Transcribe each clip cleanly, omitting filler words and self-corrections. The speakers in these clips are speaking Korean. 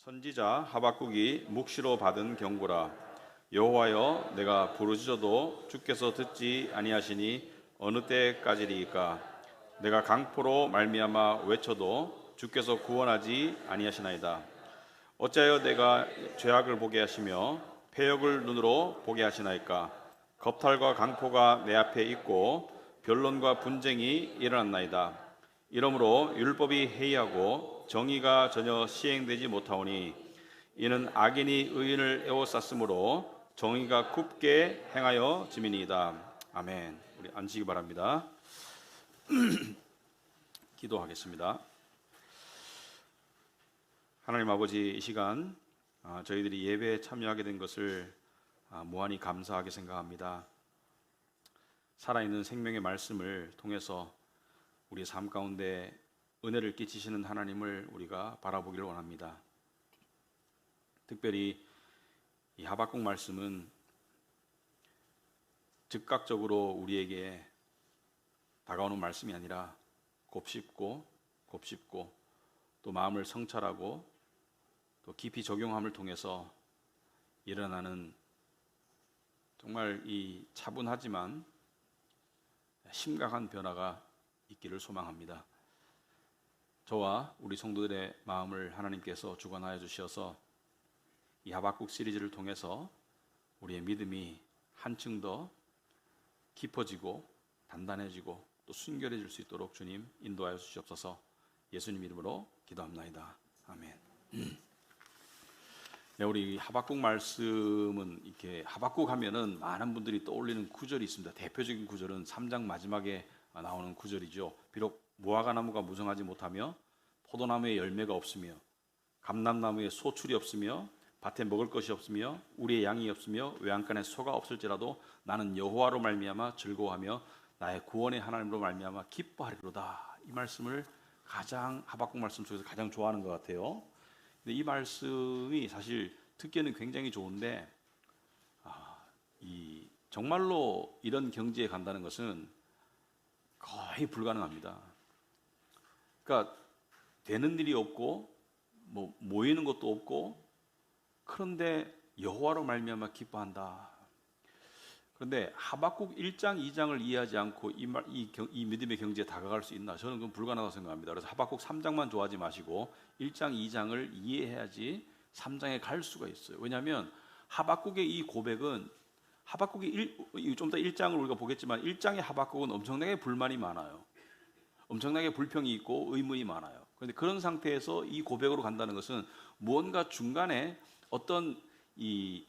선지자 하박국이 묵시로 받은 경고라. 여호와여, 내가 부르짖어도 주께서 듣지 아니하시니 어느 때까지리이까? 내가 강포로 말미암아 외쳐도 주께서 구원하지 아니하시나이다. 어찌하여 내가 죄악을 보게 하시며 패역을 눈으로 보게 하시나이까? 겁탈과 강포가 내 앞에 있고 변론과 분쟁이 일어났나이다. 이러므로 율법이 해이하고 정의가 전혀 시행되지 못하오니 이는 악인이 의인을 에워쌌으므로 정의가 굽게 행하여 짐이니이다. 아멘. 우리 앉으시기 바랍니다. 기도하겠습니다. 하나님 아버지, 이 시간 저희들이 예배에 참여하게 된 것을 무한히 감사하게 생각합니다. 살아있는 생명의 말씀을 통해서 우리 삶 가운데 은혜를 끼치시는 하나님을 우리가 바라보기를 원합니다. 특별히 이 하박국 말씀은 즉각적으로 우리에게 다가오는 말씀이 아니라 곱씹고 또 마음을 성찰하고 또 깊이 적용함을 통해서 일어나는 정말 이 차분하지만 심각한 변화가 있기를 소망합니다. 저와 우리 성도들의 마음을 하나님께서 주관하여 주셔서 이 하박국 시리즈를 통해서 우리의 믿음이 한층 더 깊어지고 단단해지고 또 순결해질 수 있도록 주님 인도하여 주시옵소서. 예수님 이름으로 기도합나이다. 아멘. 네, 우리 하박국 말씀은 이렇게 하박국 하면은 많은 분들이 떠올리는 구절이 있습니다. 대표적인 구절은 3장 마지막에 나오는 구절이죠. 비록 무화과 나무가 무성하지 못하며 포도나무에 열매가 없으며 감람나무에 소출이 없으며 밭에 먹을 것이 없으며 우리의 양이 없으며 외양간에 소가 없을지라도 나는 여호와로 말미암아 즐거워하며 나의 구원의 하나님으로 말미암아 기뻐하리로다. 이 말씀을 가장 하박국 말씀 속에서 가장 좋아하는 것 같아요. 근데 이 말씀이 사실 듣기에는 굉장히 좋은데 정말로 이런 경지에 간다는 것은 거의 불가능합니다. 그러니까 되는 일이 없고 모이는 것도 없고 그런데 여호와로 말미암아 기뻐한다. 그런데 하박국 1장, 2장을 이해하지 않고 이 믿음의 경지에 다가갈 수 있나? 저는 그건 불가능하다고 생각합니다. 그래서 하박국 3장만 좋아하지 마시고 1장, 2장을 이해해야지 3장에 갈 수가 있어요. 왜냐하면 하박국의 이 고백은 하박국이 좀 더 1장을 우리가 보겠지만 1장의 하박국은 엄청나게 불만이 많아요. 엄청나게 불평이 있고 의문이 많아요. 그런데 그런 상태에서 이 고백으로 간다는 것은 무언가 중간에 어떤 이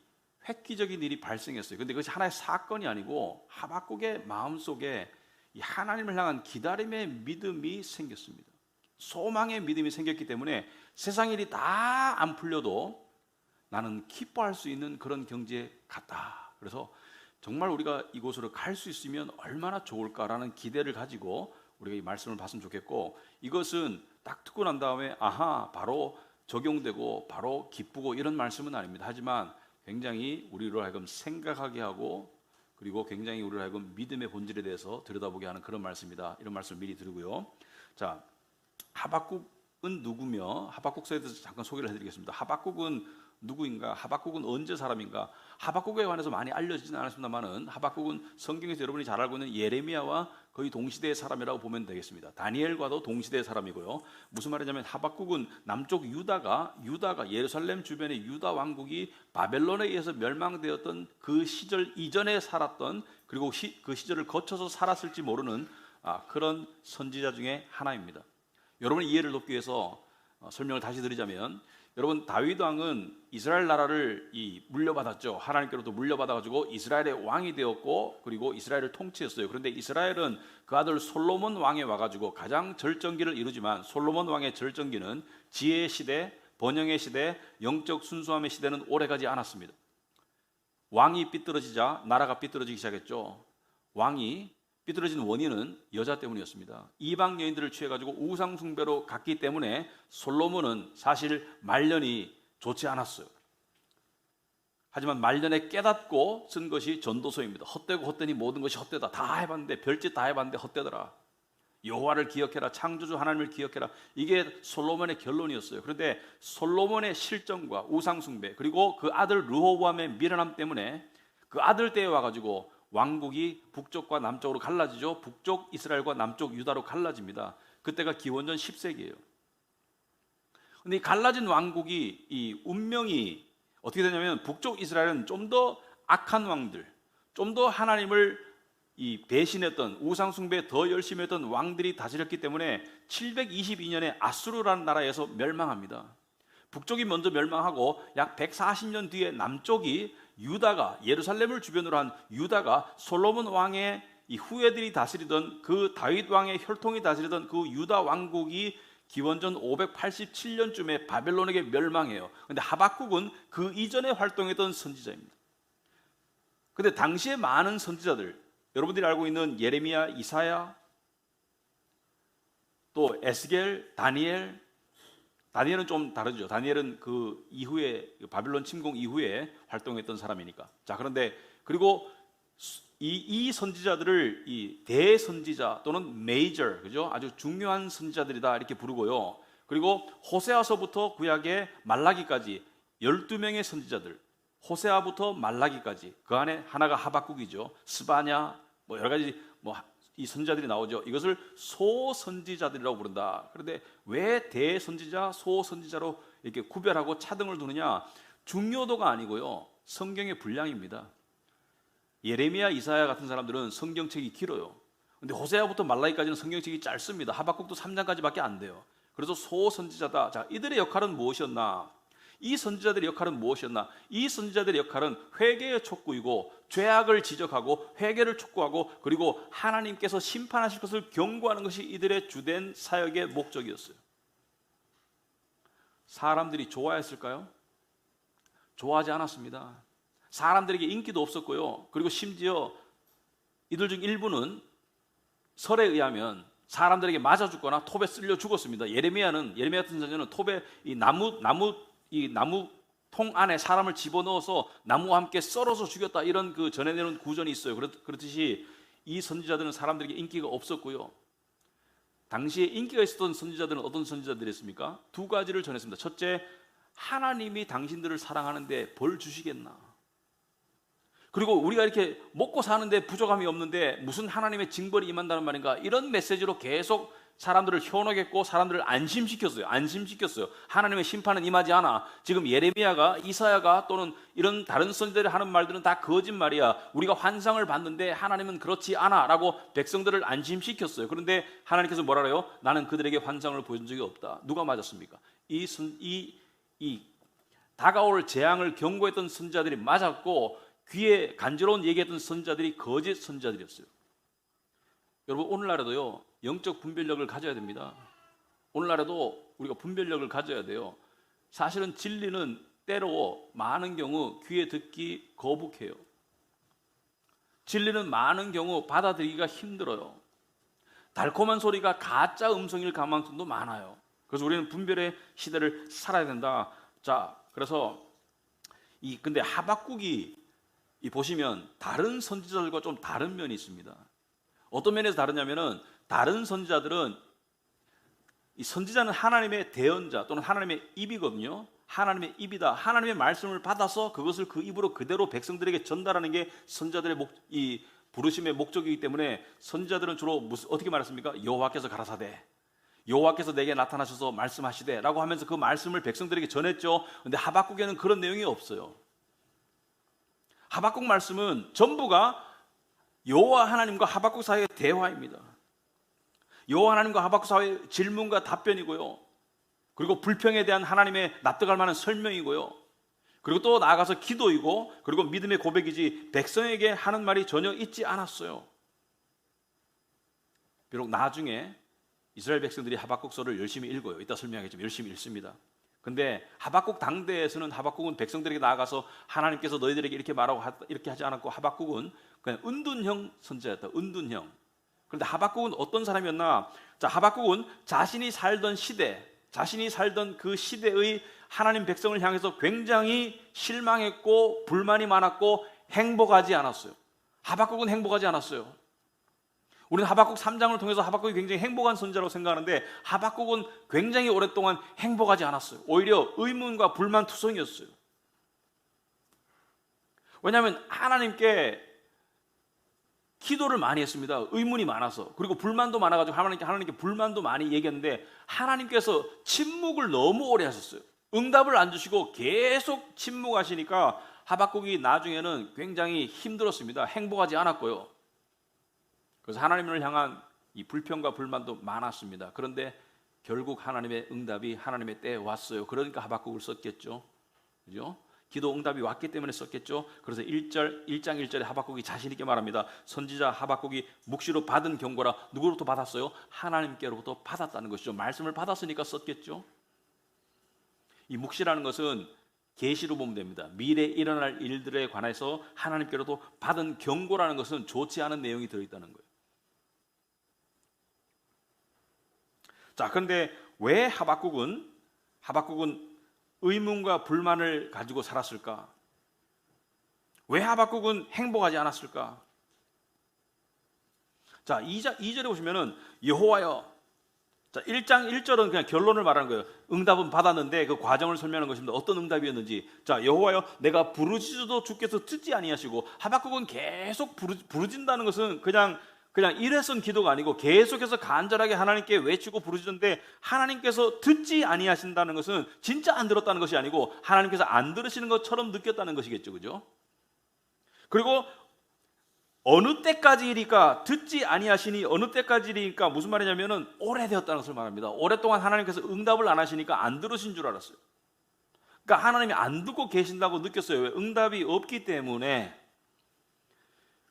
획기적인 일이 발생했어요. 그런데 그것이 하나의 사건이 아니고 하박국의 마음속에 이 하나님을 향한 기다림의 믿음이 생겼습니다. 소망의 믿음이 생겼기 때문에 세상 일이 다 안 풀려도 나는 기뻐할 수 있는 그런 경지에 갔다. 그래서 정말 우리가 이곳으로 갈 수 있으면 얼마나 좋을까라는 기대를 가지고 우리가 이 말씀을 봤으면 좋겠고, 이것은 딱 듣고 난 다음에 바로 적용되고 바로 기쁘고 이런 말씀은 아닙니다. 하지만 굉장히 우리로 하여금 생각하게 하고 그리고 굉장히 우리로 하여금 믿음의 본질에 대해서 들여다보게 하는 그런 말씀이다. 이런 말씀을 미리 드리고요. 자, 하박국은 누구며 하박국서에 대해서 잠깐 소개를 해드리겠습니다. 하박국은 누구인가? 하박국은 언제 사람인가? 하박국에 관해서 많이 알려지지는 않았습니다만은 하박국은 성경에서 여러분이 잘 알고 있는 예레미야와 거의 동시대의 사람이라고 보면 되겠습니다. 다니엘과도 동시대의 사람이고요. 무슨 말이냐면 하박국은 남쪽 유다가 예루살렘 주변의 유다 왕국이 바벨론에 의해서 멸망되었던 그 시절 이전에 살았던, 그리고 그 시절을 거쳐서 살았을지 모르는 그런 선지자 중에 하나입니다. 여러분의 이해를 돕기 위해서 설명을 다시 드리자면, 여러분 다윗 왕은 이스라엘 나라를 물려받았죠. 하나님께로부터 물려받아가지고 이스라엘의 왕이 되었고 그리고 이스라엘을 통치했어요. 그런데 이스라엘은 그 아들 솔로몬 왕에 와가지고 가장 절정기를 이루지만 솔로몬 왕의 절정기는 지혜의 시대, 번영의 시대, 영적 순수함의 시대는 오래가지 않았습니다. 왕이 삐뚤어지자 나라가 삐뚤어지기 시작했죠. 왕이 삐뚤어진 원인은 여자 때문이었습니다. 이방 여인들을 취해가지고 우상 숭배로 갔기 때문에 솔로몬은 사실 말년이 좋지 않았어요. 하지만 말년에 깨닫고 쓴 것이 전도서입니다. 헛되고 헛되니 모든 것이 헛되다. 다 해봤는데 별짓 다 해봤는데 헛되더라. 여호와를 기억해라, 창조주 하나님을 기억해라. 이게 솔로몬의 결론이었어요. 그런데 솔로몬의 실정과 우상 숭배, 그리고 그 아들 르호보암의 미련함 때문에 그 아들 때에 와가지고 왕국이 북쪽과 남쪽으로 갈라지죠. 북쪽 이스라엘과 남쪽 유다로 갈라집니다. 그때가 기원전 10세기예요. 근데 이 갈라진 왕국이 이 운명이 어떻게 되냐면, 북쪽 이스라엘은 좀 더 악한 왕들, 좀 더 하나님을 이 배신했던, 우상 숭배에 더 열심히 했던 왕들이 다스렸기 때문에 722년에 아수르라는 나라에서 멸망합니다. 북쪽이 먼저 멸망하고 약 140년 뒤에 남쪽이 유다가, 예루살렘을 주변으로 한 유다가 솔로몬 왕의 이 후예들이 다스리던, 그 다윗 왕의 혈통이 다스리던 그 유다 왕국이 기원전 587년쯤에 바벨론에게 멸망해요. 그런데 하박국은 그 이전에 활동했던 선지자입니다. 근데 당시에 많은 선지자들, 여러분들이 알고 있는 예레미야, 이사야, 또 에스겔, 다니엘은 좀 다르죠. 다니엘은 그 이후에, 바빌론 침공 이후에 활동했던 사람이니까. 자, 그런데 그리고 이 선지자들을 이 대선지자 또는 메이저, 그죠? 아주 중요한 선지자들이다 이렇게 부르고요. 그리고 호세아서부터 구약의 말라기까지 12명의 선지자들, 호세아부터 말라기까지, 그 안에 하나가 하박국이죠. 스바냐, 뭐 여러 가지 이 선지자들이 나오죠. 이것을 소선지자들이라고 부른다. 그런데 왜 대선지자, 소선지자로 이렇게 구별하고 차등을 두느냐? 중요도가 아니고요, 성경의 분량입니다. 예레미야, 이사야 같은 사람들은 성경책이 길어요. 근데 호세아부터 말라기까지는 성경책이 짧습니다. 하박국도 3장까지밖에 안 돼요. 그래서 소선지자다. 자, 이들의 역할은 무엇이었나? 이 선지자들의 역할은 무엇이었나? 이 선지자들의 역할은 회개의 촉구이고, 죄악을 지적하고 회개를 촉구하고, 그리고 하나님께서 심판하실 것을 경고하는 것이 이들의 주된 사역의 목적이었어요. 사람들이 좋아했을까요? 좋아하지 않았습니다. 사람들에게 인기도 없었고요. 그리고 심지어 이들 중 일부는 설에 의하면 사람들에게 맞아 죽거나 톱에 쓸려 죽었습니다. 예레미야 같은 선지자는 톱에 이 나무통 안에 사람을 집어넣어서 나무와 함께 썰어서 죽였다, 이런 그 전해내는 구전이 있어요. 그렇듯이 이 선지자들은 사람들에게 인기가 없었고요. 당시에 인기가 있었던 선지자들은 어떤 선지자들이었습니까? 두 가지를 전했습니다. 첫째, 하나님이 당신들을 사랑하는데 벌 주시겠나? 그리고 우리가 이렇게 먹고 사는데 부족함이 없는데 무슨 하나님의 징벌이 임한다는 말인가? 이런 메시지로 계속 사람들을 현혹했고 사람들을 안심시켰어요. 하나님의 심판은 임하지 않아. 지금 예레미야가, 이사야가 또는 이런 다른 선지자들이 하는 말들은 다 거짓말이야. 우리가 환상을 봤는데 하나님은 그렇지 않아 라고 백성들을 안심시켰어요. 그런데 하나님께서 뭐라 그래요? 나는 그들에게 환상을 보여준 적이 없다. 누가 맞았습니까? 이 다가올 재앙을 경고했던 선지자들이 맞았고, 귀에 간지러운 얘기했던 선지자들이 거짓 선지자들이었어요. 여러분, 오늘날에도요, 영적 분별력을 가져야 됩니다. 오늘날에도 우리가 분별력을 가져야 돼요. 사실은 진리는 때로 많은 경우 귀에 듣기 거북해요. 진리는 많은 경우 받아들이기가 힘들어요. 달콤한 소리가 가짜 음성일 가능성도 많아요. 그래서 우리는 분별의 시대를 살아야 된다. 자, 그래서 근데 하박국이 보시면 다른 선지자들과 좀 다른 면이 있습니다. 어떤 면에서 다르냐면은, 다른 선지자들은, 이 선지자는 하나님의 대언자 또는 하나님의 입이거든요. 하나님의 입이다. 하나님의 말씀을 받아서 그것을 그 입으로 그대로 백성들에게 전달하는 게 선지자들의 이 부르심의 목적이기 때문에, 선지자들은 주로 어떻게 말했습니까? 여호와께서 가라사대, 여호와께서 내게 나타나셔서 말씀하시되 라고 하면서 그 말씀을 백성들에게 전했죠. 그런데 하박국에는 그런 내용이 없어요. 하박국 말씀은 전부가 여호와 하나님과 하박국 사이의 대화입니다. 여호와 하나님과 하박국 사이의 질문과 답변이고요. 그리고 불평에 대한 하나님의 납득할 만한 설명이고요. 그리고 또 나아가서 기도이고, 그리고 믿음의 고백이지 백성에게 하는 말이 전혀 있지 않았어요. 비록 나중에 이스라엘 백성들이 하박국서를 열심히 읽어요. 이따 설명하겠지만 열심히 읽습니다. 근데 하박국 당대에서는 하박국은 백성들에게 나아가서 하나님께서 너희들에게 이렇게 말하고 이렇게 하지 않았고, 하박국은 그냥 은둔형 선지자였다. 은둔형. 그런데 하박국은 어떤 사람이었나? 자, 하박국은 자신이 살던 그 시대의 하나님 백성을 향해서 굉장히 실망했고 불만이 많았고 행복하지 않았어요. 하박국은 행복하지 않았어요. 우리는 하박국 3장을 통해서 하박국이 굉장히 행복한 선지자라고 생각하는데 하박국은 굉장히 오랫동안 행복하지 않았어요. 오히려 의문과 불만투성이었어요. 왜냐하면 하나님께 기도를 많이 했습니다. 의문이 많아서. 그리고 불만도 많아가지고 하나님께 불만도 많이 얘기했는데 하나님께서 침묵을 너무 오래 하셨어요. 응답을 안 주시고 계속 침묵하시니까 하박국이 나중에는 굉장히 힘들었습니다. 행복하지 않았고요. 그래서 하나님을 향한 이 불평과 불만도 많았습니다. 그런데 결국 하나님의 응답이 하나님의 때에 왔어요. 그러니까 하박국을 썼겠죠. 그죠? 기도 응답이 왔기 때문에 썼겠죠. 그래서 1장 1절에 하박국이 자신 있게 말합니다. 선지자 하박국이 묵시로 받은 경고라. 누구로부터 받았어요? 하나님께로부터 받았다는 것이죠. 말씀을 받았으니까 썼겠죠. 이 묵시라는 것은 계시로 보면 됩니다. 미래에 일어날 일들에 관해서 하나님께로부터 받은 경고라는 것은 좋지 않은 내용이 들어있다는 거예요. 자, 그런데 왜 하박국은 의문과 불만을 가지고 살았을까? 왜 하박국은 행복하지 않았을까? 자, 2절에 보시면은 여호와여. 자, 1장 1절은 그냥 결론을 말하는 거예요. 응답은 받았는데 그 과정을 설명하는 것입니다. 어떤 응답이었는지. 자, 여호와여 내가 부르짖어도 주께서 듣지 아니하시고. 하박국은 계속 부르짖는다는 것은 그냥 일회성 기도가 아니고 계속해서 간절하게 하나님께 외치고 부르짖는데 하나님께서 듣지 아니하신다는 것은 진짜 안 들었다는 것이 아니고 하나님께서 안 들으시는 것처럼 느꼈다는 것이겠죠. 그죠? 그리고 어느 때까지니까 듣지 아니하시니 어느 때까지니까 무슨 말이냐면은 오래되었다는 것을 말합니다. 오랫동안 하나님께서 응답을 안 하시니까 안 들으신 줄 알았어요. 그러니까 하나님이 안 듣고 계신다고 느꼈어요. 왜? 응답이 없기 때문에.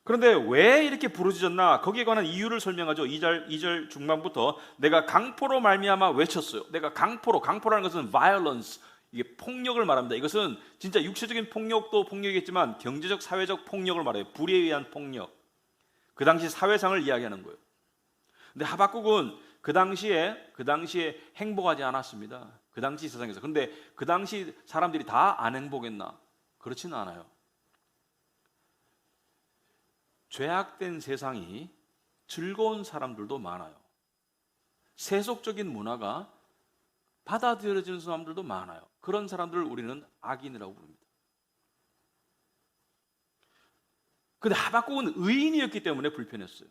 그런데 왜 이렇게 부르짖었나? 거기에 관한 이유를 설명하죠. 2절 중반부터 내가 강포로 말미암아 외쳤어요. 내가 강포라는 것은 violence, 이게 폭력을 말합니다. 이것은 진짜 육체적인 폭력도 폭력이겠지만 경제적, 사회적 폭력을 말해요. 불에 의한 폭력. 그 당시 사회상을 이야기하는 거예요. 근데 하박국은 그 당시에 행복하지 않았습니다. 그 당시 세상에서. 근데 그 당시 사람들이 다 안 행복했나? 그렇지는 않아요. 죄악된 세상이 즐거운 사람들도 많아요. 세속적인 문화가 받아들여지는 사람들도 많아요. 그런 사람들을 우리는 악인이라고 부릅니다. 근데 하박국은 의인이었기 때문에 불편했어요.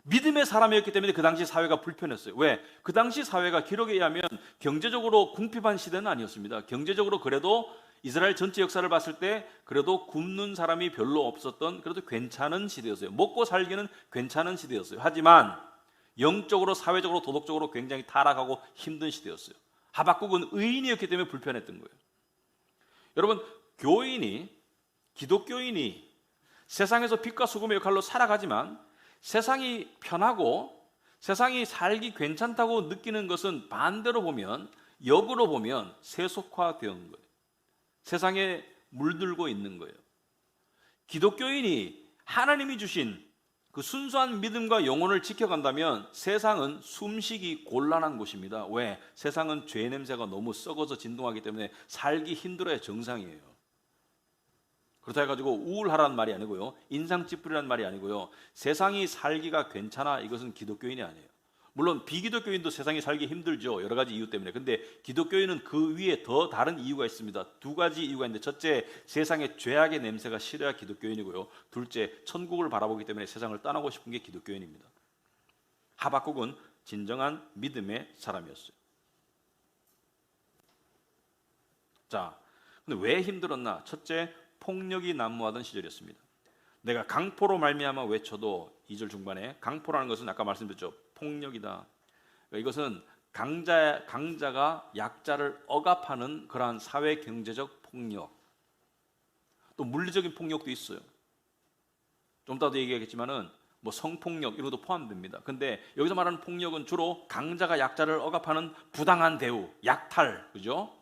믿음의 사람이었기 때문에 그 당시 사회가 불편했어요. 왜? 그 당시 사회가 기록에 의하면 경제적으로 궁핍한 시대는 아니었습니다. 경제적으로 그래도 이스라엘 전체 역사를 봤을 때 그래도 굶는 사람이 별로 없었던 그래도 괜찮은 시대였어요. 먹고 살기는 괜찮은 시대였어요. 하지만 영적으로, 사회적으로, 도덕적으로 굉장히 타락하고 힘든 시대였어요. 하박국은 의인이었기 때문에 불편했던 거예요. 여러분, 기독교인이 세상에서 빛과 소금의 역할로 살아가지만 세상이 편하고 세상이 살기 괜찮다고 느끼는 것은 반대로 보면, 역으로 보면 세속화되는 거예요. 세상에 물들고 있는 거예요. 기독교인이 하나님이 주신 그 순수한 믿음과 영혼을 지켜간다면 세상은 숨쉬기 곤란한 곳입니다. 왜? 세상은 죄 냄새가 너무 썩어서 진동하기 때문에 살기 힘들어야 정상이에요. 그렇다 해가지고 우울하라는 말이 아니고요, 인상 찌푸리라는 말이 아니고요, 세상이 살기가 괜찮아, 이것은 기독교인이 아니에요. 물론 비기독교인도 세상이 살기 힘들죠. 여러 가지 이유 때문에. 근데 기독교인은 그 위에 더 다른 이유가 있습니다. 두 가지 이유가 있는데, 첫째, 세상의 죄악의 냄새가 싫어야 기독교인이고요. 둘째, 천국을 바라보기 때문에 세상을 떠나고 싶은 게 기독교인입니다. 하박국은 진정한 믿음의 사람이었어요. 자, 근데 왜 힘들었나? 첫째, 폭력이 난무하던 시절이었습니다. 내가 강포로 말미암아 외쳐도, 2절 중반에 강포라는 것은 아까 말씀드렸죠. 폭력이다. 이것은 강자가 약자를 억압하는 그러한 사회 경제적 폭력, 또 물리적인 폭력도 있어요. 좀 이따도 얘기하겠지만은 뭐 성폭력 이런 것도 포함됩니다. 근데 여기서 말하는 폭력은 주로 강자가 약자를 억압하는 부당한 대우, 약탈, 그죠?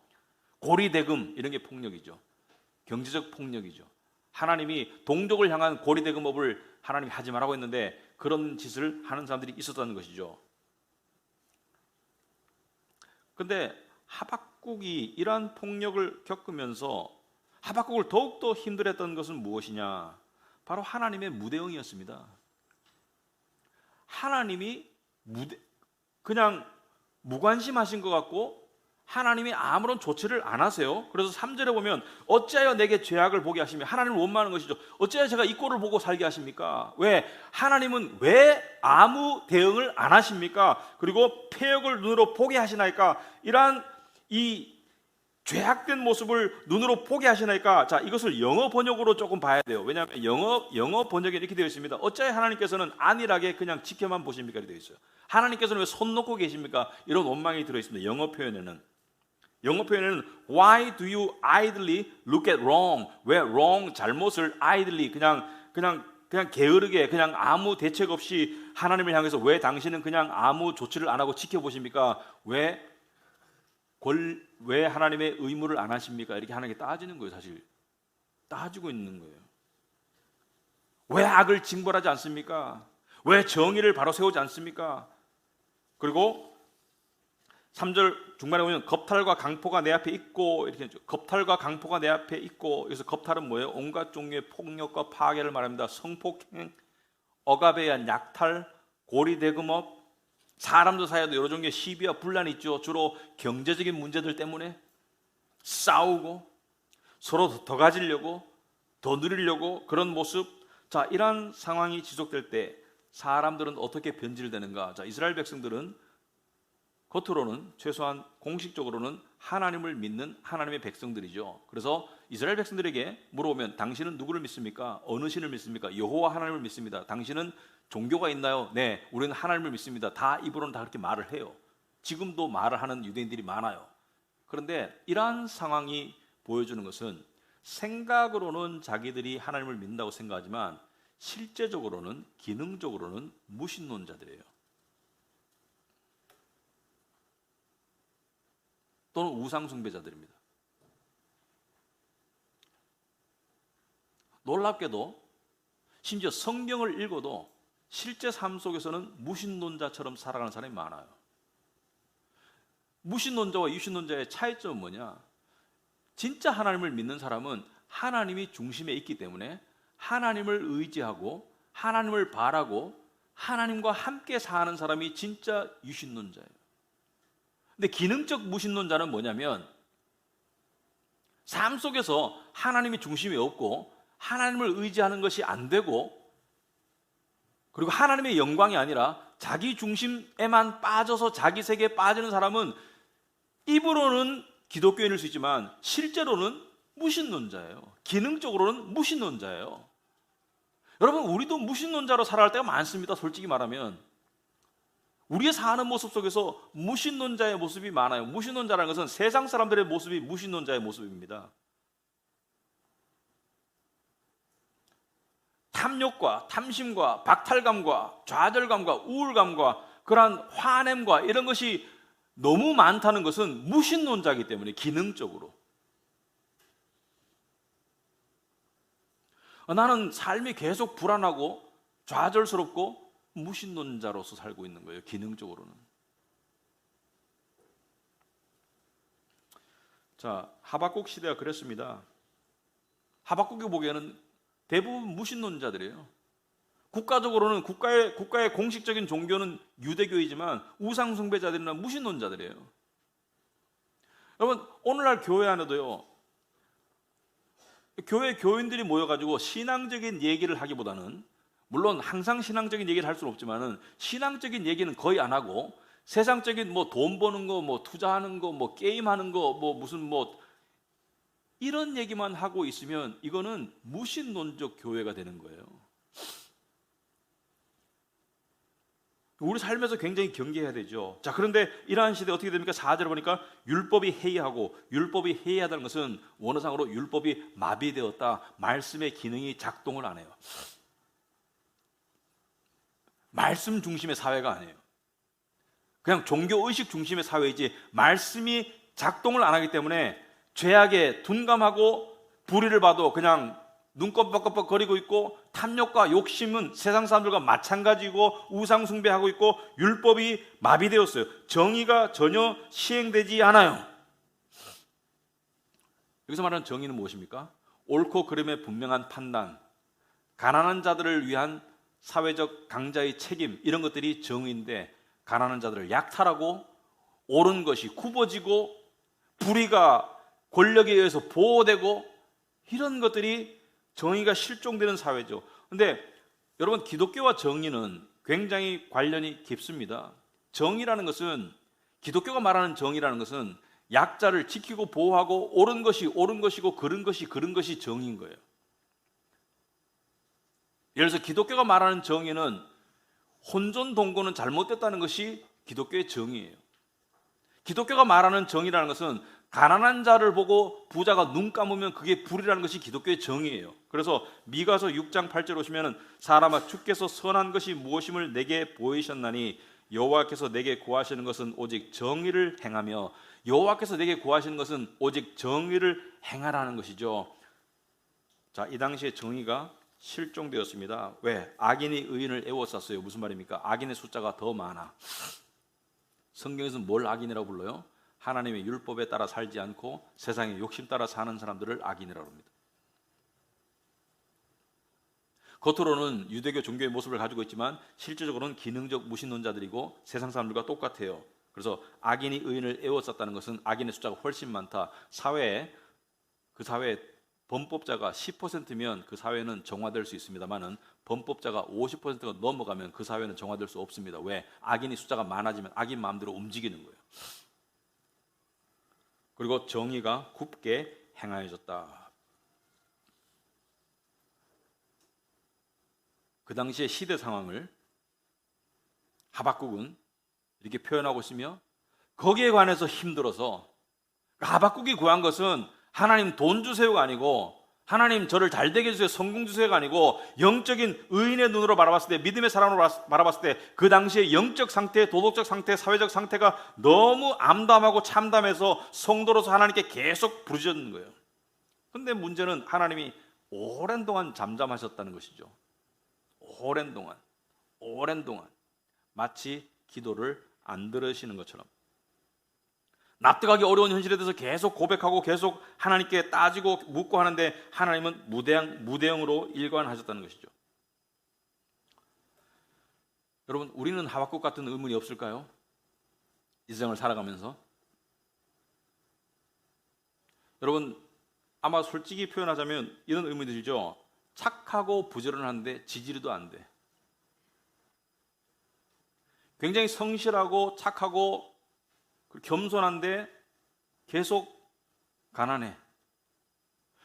고리대금, 이런 게 폭력이죠. 경제적 폭력이죠. 하나님이 동족을 향한 고리대금업을 하나님이 하지 말라고 했는데 그런 짓을 하는 사람들이 있었다는 것이죠. 근데 하박국이 이러한 폭력을 겪으면서 하박국을 더욱더 힘들었던 것은 무엇이냐? 바로 하나님의 무대응이었습니다. 하나님이 그냥 무관심하신 것 같고 하나님이 아무런 조치를 안 하세요. 그래서 3절에 보면 어찌하여 내게 죄악을 보게 하시며, 하나님을 원망하는 것이죠. 어찌하여 제가 이 꼴을 보고 살게 하십니까? 왜? 하나님은 왜 아무 대응을 안 하십니까? 그리고 폐역을 눈으로 보게 하시나이까? 이러한 이 죄악된 모습을 눈으로 보게 하시나이까? 자, 이것을 영어 번역으로 조금 봐야 돼요. 왜냐하면 영어 번역에 이렇게 되어 있습니다. 어찌하여 하나님께서는 안일하게 그냥 지켜만 보십니까? 이렇게 되어 있어요. 하나님께서는 왜 손 놓고 계십니까? 이런 원망이 들어 있습니다. 영어 표현에는 Why do you idly look at wrong? 왜 wrong, 잘못을 idly 그냥 게으르게 그냥 아무 대책 없이 하나님을 향해서 왜 당신은 그냥 아무 조치를 안 하고 지켜보십니까? 왜 하나님의 의무를 안 하십니까? 이렇게 하나님께 따지는 거예요. 사실 따지고 있는 거예요. 왜 악을 징벌하지 않습니까? 왜 정의를 바로 세우지 않습니까? 그리고 3절 중반에 보면 겁탈과 강포가 내 앞에 있고, 이렇게 했죠. 겁탈과 강포가 내 앞에 있고, 여기서 겁탈은 뭐예요? 온갖 종류의 폭력과 파괴를 말합니다. 성폭행, 억압에 의한 약탈, 고리대금업, 사람들 사이에도 여러 종류의 시비와 분란이 있죠. 주로 경제적인 문제들 때문에 싸우고 서로 더 가지려고, 더 누리려고 그런 모습. 자, 이러한 상황이 지속될 때 사람들은 어떻게 변질되는가? 자, 이스라엘 백성들은 겉으로는 최소한 공식적으로는 하나님을 믿는 하나님의 백성들이죠. 그래서 이스라엘 백성들에게 물어보면 당신은 누구를 믿습니까? 어느 신을 믿습니까? 여호와 하나님을 믿습니다. 당신은 종교가 있나요? 네, 우리는 하나님을 믿습니다. 다 입으로는 다 그렇게 말을 해요. 지금도 말을 하는 유대인들이 많아요. 그런데 이러한 상황이 보여주는 것은 생각으로는 자기들이 하나님을 믿는다고 생각하지만 실제적으로는 기능적으로는 무신론자들이에요. 또는 우상숭배자들입니다. 놀랍게도 심지어 성경을 읽어도 실제 삶 속에서는 무신론자처럼 살아가는 사람이 많아요. 무신론자와 유신론자의 차이점은 뭐냐? 진짜 하나님을 믿는 사람은 하나님이 중심에 있기 때문에 하나님을 의지하고 하나님을 바라고 하나님과 함께 사는 사람이 진짜 유신론자예요. 근데 기능적 무신론자는 뭐냐면 삶 속에서 하나님이 중심이 없고 하나님을 의지하는 것이 안 되고, 그리고 하나님의 영광이 아니라 자기 중심에만 빠져서 자기 세계에 빠지는 사람은 입으로는 기독교인일 수 있지만 실제로는 무신론자예요. 기능적으로는 무신론자예요. 여러분, 우리도 무신론자로 살아갈 때가 많습니다. 솔직히 말하면 우리의 사는 모습 속에서 무신론자의 모습이 많아요. 무신론자라는 것은 세상 사람들의 모습이 무신론자의 모습입니다. 탐욕과 탐심과 박탈감과 좌절감과 우울감과 그러한 화냄과 이런 것이 너무 많다는 것은 무신론자이기 때문에, 기능적으로. 나는 삶이 계속 불안하고 좌절스럽고 무신론자로서 살고 있는 거예요. 기능적으로는. 자, 하박국 시대가 그랬습니다. 하박국이 보기에는 대부분 무신론자들이에요. 국가적으로는 국가의 공식적인 종교는 유대교이지만 우상숭배자들이나 무신론자들이에요. 여러분, 오늘날 교회 안에도요, 교회 교인들이 모여가지고 신앙적인 얘기를 하기보다는, 물론 항상 신앙적인 얘기를 할 수는 없지만은 신앙적인 얘기는 거의 안 하고 세상적인 뭐 돈 버는 거, 뭐 투자하는 거, 뭐 게임하는 거, 뭐 무슨 뭐 이런 얘기만 하고 있으면 이거는 무신론적 교회가 되는 거예요. 우리 삶에서 굉장히 경계해야 되죠. 자, 그런데 이러한 시대에 어떻게 됩니까? 4절에 보니까 율법이 해이하고, 율법이 해이하다는 것은 원어상으로 율법이 마비되었다. 말씀의 기능이 작동을 안 해요. 말씀 중심의 사회가 아니에요. 그냥 종교의식 중심의 사회이지 말씀이 작동을 안 하기 때문에 죄악에 둔감하고 불의를 봐도 그냥 눈꺼벅꺼벅 거리고 있고, 탐욕과 욕심은 세상 사람들과 마찬가지고 우상 숭배하고 있고, 율법이 마비되었어요. 정의가 전혀 시행되지 않아요. 여기서 말하는 정의는 무엇입니까? 옳고 그름의 분명한 판단, 가난한 자들을 위한 사회적 강자의 책임 이런 것들이 정의인데 가난한 자들을 약탈하고 옳은 것이 굽어지고 불의가 권력에 의해서 보호되고 이런 것들이 정의가 실종되는 사회죠. 그런데 여러분 기독교와 정의는 굉장히 관련이 깊습니다. 정의라는 것은 기독교가 말하는 정의라는 것은 약자를 지키고 보호하고 옳은 것이 옳은 것이고 그른 것이 그른 것이 정의인 거예요. 예를 들어서 기독교가 말하는 정의는 혼전 동거는 잘못됐다는 것이 기독교의 정의예요. 기독교가 말하는 정의라는 것은 가난한 자를 보고 부자가 눈 감으면 그게 불이라는 것이 기독교의 정의예요. 그래서 미가서 6장 8절 오시면은 사람아 주께서 선한 것이 무엇임을 내게 보이셨나니 여호와께서 내게 구하시는 것은 오직 정의를 행하며 여호와께서 내게 구하시는 것은 오직 정의를 행하라는 것이죠. 자, 이 당시에 정의가 실종되었습니다. 왜? 악인이 의인을 애워쌌어요. 무슨 말입니까? 악인의 숫자가 더 많아. 성경에서는 뭘 악인이라고 불러요? 하나님의 율법에 따라 살지 않고 세상의 욕심 따라 사는 사람들을 악인이라고 합니다. 겉으로는 유대교 종교의 모습을 가지고 있지만 실질적으로는 기능적 무신론자들이고 세상 사람들과 똑같아요. 그래서 악인이 의인을 애워쌌다는 것은 악인의 숫자가 훨씬 많다. 그 사회에 범법자가 10%면 그 사회는 정화될 수 있습니다만은 범법자가 50%가 넘어가면 그 사회는 정화될 수 없습니다. 왜? 악인의 숫자가 많아지면 악인 마음대로 움직이는 거예요. 그리고 정의가 굽게 행하여졌다. 그 당시의 시대 상황을 하박국은 이렇게 표현하고 있으며 거기에 관해서 힘들어서 하박국이 구한 것은 하나님 돈 주세요가 아니고 하나님 저를 잘 되게 해주세요 성공 주세요가 아니고 영적인 의인의 눈으로 바라봤을 때 믿음의 사람으로 바라봤을 때 그 당시의 영적 상태, 도덕적 상태, 사회적 상태가 너무 암담하고 참담해서 성도로서 하나님께 계속 부르짖는 거예요. 그런데 문제는 하나님이 오랜 동안 잠잠하셨다는 것이죠. 오랜 동안 마치 기도를 안 들으시는 것처럼 납득하기 어려운 현실에 대해서 계속 고백하고 계속 하나님께 따지고 묻고 하는데 하나님은 무대응으로 일관하셨다는 것이죠. 여러분, 우리는 하박국 같은 의문이 없을까요? 이 세상을 살아가면서 여러분 아마 솔직히 표현하자면 이런 의문이 들죠. 착하고 부지런한데 지지리도 안 돼. 굉장히 성실하고 착하고 겸손한데 계속 가난해.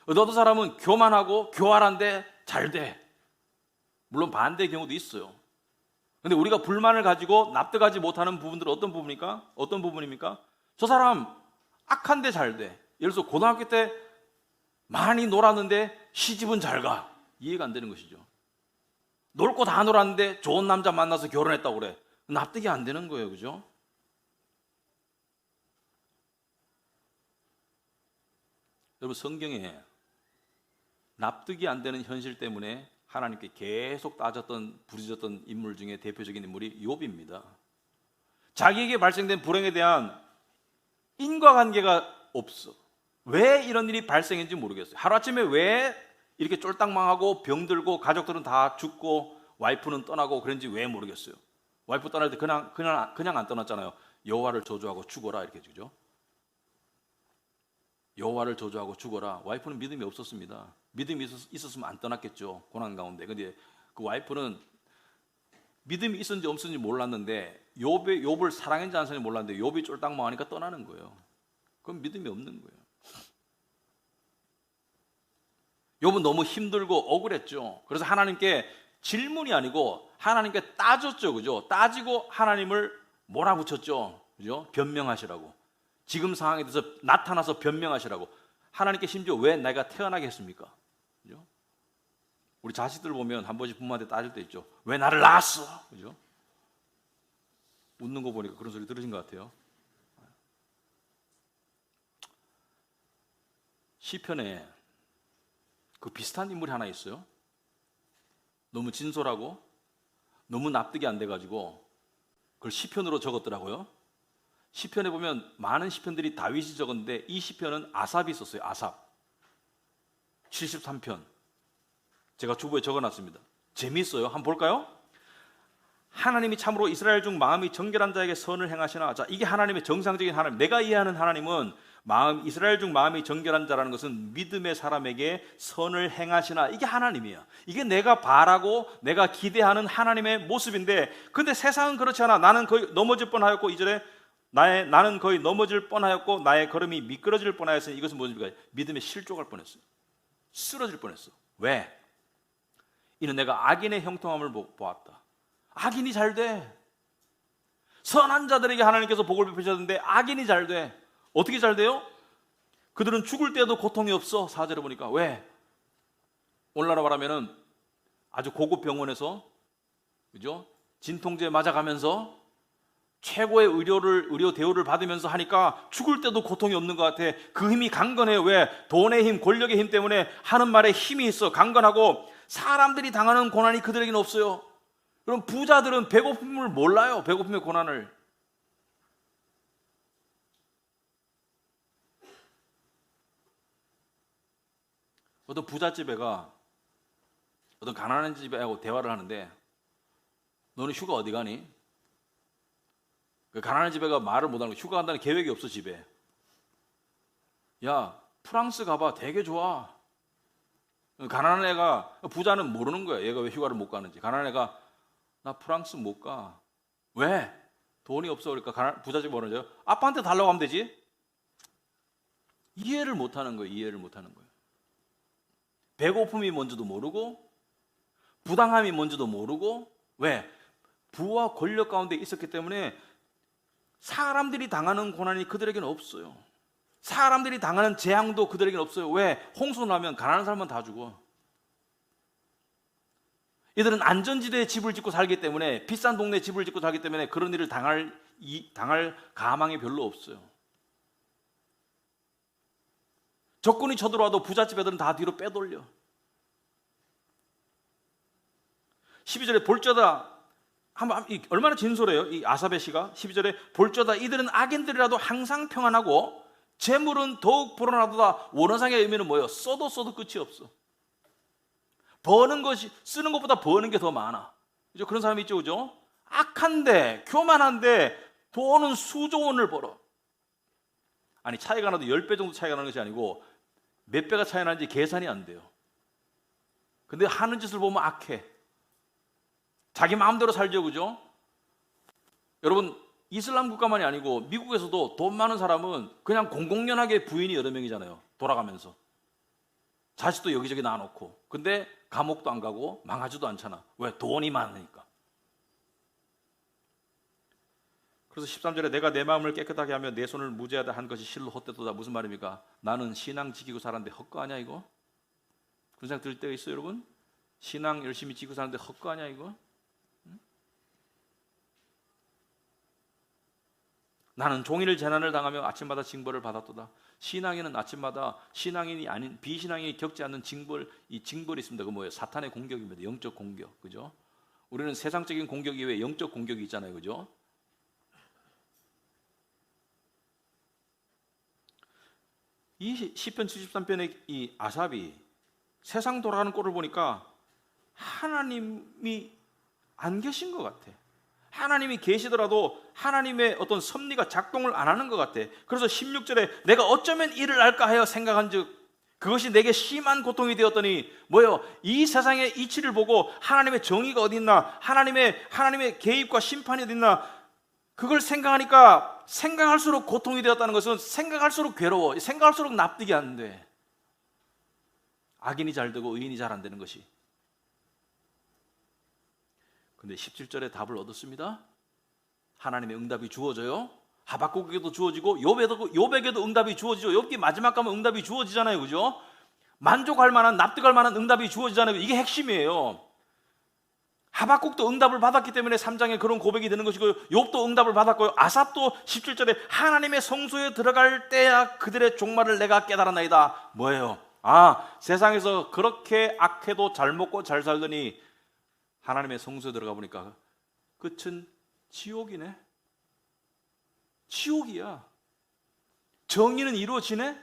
어떤 사람은 교만하고 교활한데 잘 돼. 물론 반대의 경우도 있어요. 그런데 우리가 불만을 가지고 납득하지 못하는 부분들은 어떤 부분입니까? 저 사람 악한데 잘 돼. 예를 들어서 고등학교 때 많이 놀았는데 시집은 잘 가. 이해가 안 되는 것이죠. 놀 거 다 놀았는데 좋은 남자 만나서 결혼했다고 그래. 납득이 안 되는 거예요. 그죠? 여러분 성경에 납득이 안 되는 현실 때문에 하나님께 계속 부르짖었던 인물 중에 대표적인 인물이 욥입니다. 자기에게 발생된 불행에 대한 인과관계가 없어. 왜 이런 일이 발생했는지 모르겠어요. 하루아침에 왜 이렇게 쫄딱 망하고 병들고 가족들은 다 죽고 와이프는 떠나고 그런지 왜 모르겠어요. 와이프 떠날 때 그냥 안 떠났잖아요. 여호와를 저주하고 죽어라 이렇게 주죠. 여호와를 저주하고 죽어라. 와이프는 믿음이 없었습니다. 믿음이 있었으면 안 떠났겠죠. 고난 가운데. 근데 그 와이프는 믿음이 있었는지 없었는지 몰랐는데 욥을 사랑했는지 안 사랑했는지 몰랐는데 욥이 쫄딱 망하니까 떠나는 거예요. 그건 믿음이 없는 거예요. 욥은 너무 힘들고 억울했죠. 그래서 하나님께 질문이 아니고 하나님께 따졌죠. 그죠? 따지고 하나님을 몰아붙였죠. 그죠? 변명하시라고. 지금 상황에 대해서 나타나서 변명하시라고. 하나님께 심지어 왜 내가 태어나게 했습니까? 그죠? 우리 자식들 보면 한 번씩 부모한테 따질 때 있죠. 왜 나를 낳았어? 그죠? 웃는 거 보니까 그런 소리 들으신 것 같아요. 시편에 그 비슷한 인물이 하나 있어요. 너무 진솔하고 너무 납득이 안 돼가지고 그걸 시편으로 적었더라고요. 시편에 보면 많은 시편들이 다윗이 적었는데 이 시편은 아삽이 썼어요. 아삽 73편 제가 주보에 적어놨습니다. 재미있어요. 한번 볼까요? 하나님이 참으로 이스라엘 중 마음이 정결한 자에게 선을 행하시나. 자, 이게 하나님의 정상적인 하나님. 내가 이해하는 하나님은 이스라엘 중 마음이 정결한 자라는 것은 믿음의 사람에게 선을 행하시나. 이게 하나님이야. 이게 내가 바라고 내가 기대하는 하나님의 모습인데, 근데 세상은 그렇지 않아. 나는 거의 넘어질 뻔하였고, 이전에 나는 거의 넘어질 뻔하였고 나의 걸음이 미끄러질 뻔하였으니 이것은 무엇입니까? 믿음에 실족할 뻔했어요. 쓰러질 뻔했어. 왜? 이는 내가 악인의 형통함을 보았다. 악인이 잘 돼. 선한 자들에게 하나님께서 복을 베푸셨는데 악인이 잘 돼. 어떻게 잘 돼요? 그들은 죽을 때도 고통이 없어. 4절에 보니까. 왜? 오늘날로 말하면은 아주 고급 병원에서, 그죠? 진통제 맞아가면서 최고의 의료 대우를 받으면서 하니까 죽을 때도 고통이 없는 것 같아. 그 힘이 강건해요. 왜? 돈의 힘, 권력의 힘 때문에 하는 말에 힘이 있어. 강건하고 사람들이 당하는 고난이 그들에게는 없어요. 그럼 부자들은 배고픔을 몰라요. 배고픔의 고난을. 어떤 부잣집애가 어떤 가난한 집애하고 대화를 하는데, 너는 휴가 어디 가니? 그 가난한 집애가 말을 못하는 거야. 휴가 간다는 계획이 없어. 집에. 야, 프랑스 가봐. 되게 좋아. 가난한 애가, 부자는 모르는 거야. 얘가 왜 휴가를 못 가는지. 가난한 애가, 나 프랑스 못 가. 왜? 돈이 없어. 그러니까 부잣집 뭐라죠? 아빠한테 달라고 하면 되지. 이해를 못하는 거예요. 이해를 못하는 거예요. 배고픔이 뭔지도 모르고 부당함이 뭔지도 모르고. 왜? 부와 권력 가운데 있었기 때문에 사람들이 당하는 고난이 그들에게는 없어요. 사람들이 당하는 재앙도 그들에게는 없어요. 왜? 홍수 나면 가난한 사람만 다 죽어. 이들은 안전지대에 집을 짓고 살기 때문에, 비싼 동네에 집을 짓고 살기 때문에 그런 일을 당할 가망이 별로 없어요. 적군이 쳐들어와도 부잣집 애들은 다 뒤로 빼돌려. 12절에 볼자다, 얼마나 진솔해요. 이 아사베 시가 12절에 볼자다 이들은 악인들이라도 항상 평안하고 재물은 더욱 불어나도다. 원어상의 의미는 뭐예요? 써도 끝이 없어. 버는 것이 쓰는 것보다 버는 게 더 많아. 그죠? 그런 사람이 있죠, 그죠? 악한데, 교만한데 돈은 수조 원을 벌어. 아니, 차이가 나도 10배 정도 차이가 나는 것이 아니고 몇 배가 차이 나는지 계산이 안 돼요. 근데 하는 짓을 보면 악해. 자기 마음대로 살죠, 그죠? 여러분, 이슬람 국가만이 아니고 미국에서도 돈 많은 사람은 그냥 공공연하게 부인이 여러 명이잖아요. 돌아가면서 자식도 여기저기 놔놓고. 근데 감옥도 안 가고 망하지도 않잖아. 왜? 돈이 많으니까. 그래서 13절에 내가 내 마음을 깨끗하게 하며 내 손을 무죄하다 한 것이 실로 헛되도다. 무슨 말입니까? 나는 신앙 지키고 살았는데 헛거 아니야 이거? 그런 생각 들 때가 있어요, 여러분? 신앙 열심히 지키고 사는데 헛거 아니야 이거? 응? 나는 종일 재난을 당하며 아침마다 징벌을 받았도다. 신앙인은 아침마다 신앙인이 아닌 비신앙인이 겪지 않는 징벌, 이 징벌이 있습니다. 그 뭐예요? 사탄의 공격입니다. 영적 공격, 그죠? 우리는 세상적인 공격 이외에 영적 공격이 있잖아요, 그죠? 이 시편 73편의 이 아삽이 세상 돌아가는 꼴을 보니까 하나님이 안 계신 것 같아. 하나님이 계시더라도 하나님의 어떤 섭리가 작동을 안 하는 것 같아. 그래서 16절에 내가 어쩌면 이를 알까 하여 생각한 즉 그것이 내게 심한 고통이 되었더니 뭐요? 이 세상의 이치를 보고 하나님의 정의가 어디 있나, 하나님의 개입과 심판이 어디 있나, 그걸 생각하니까 생각할수록 고통이 되었다는 것은 생각할수록 괴로워. 생각할수록 납득이 안 돼. 악인이 잘 되고 의인이 잘 안 되는 것이. 근데 17절에 답을 얻었습니다. 하나님의 응답이 주어져요. 하박국에도 주어지고 욥에게도 응답이 주어지죠. 욥기 마지막 가면 응답이 주어지잖아요, 그죠? 만족할 만한, 납득할 만한 응답이 주어지잖아요. 이게 핵심이에요. 하박국도 응답을 받았기 때문에 3장에 그런 고백이 되는 것이고, 욥도 응답을 받았고요. 아삽도 17절에 하나님의 성소에 들어갈 때야 그들의 종말을 내가 깨달았나이다. 뭐예요? 세상에서 그렇게 악해도 잘 먹고 잘 살더니 하나님의 성소에 들어가 보니까 끝은 지옥이네. 지옥이야. 정의는 이루어지네.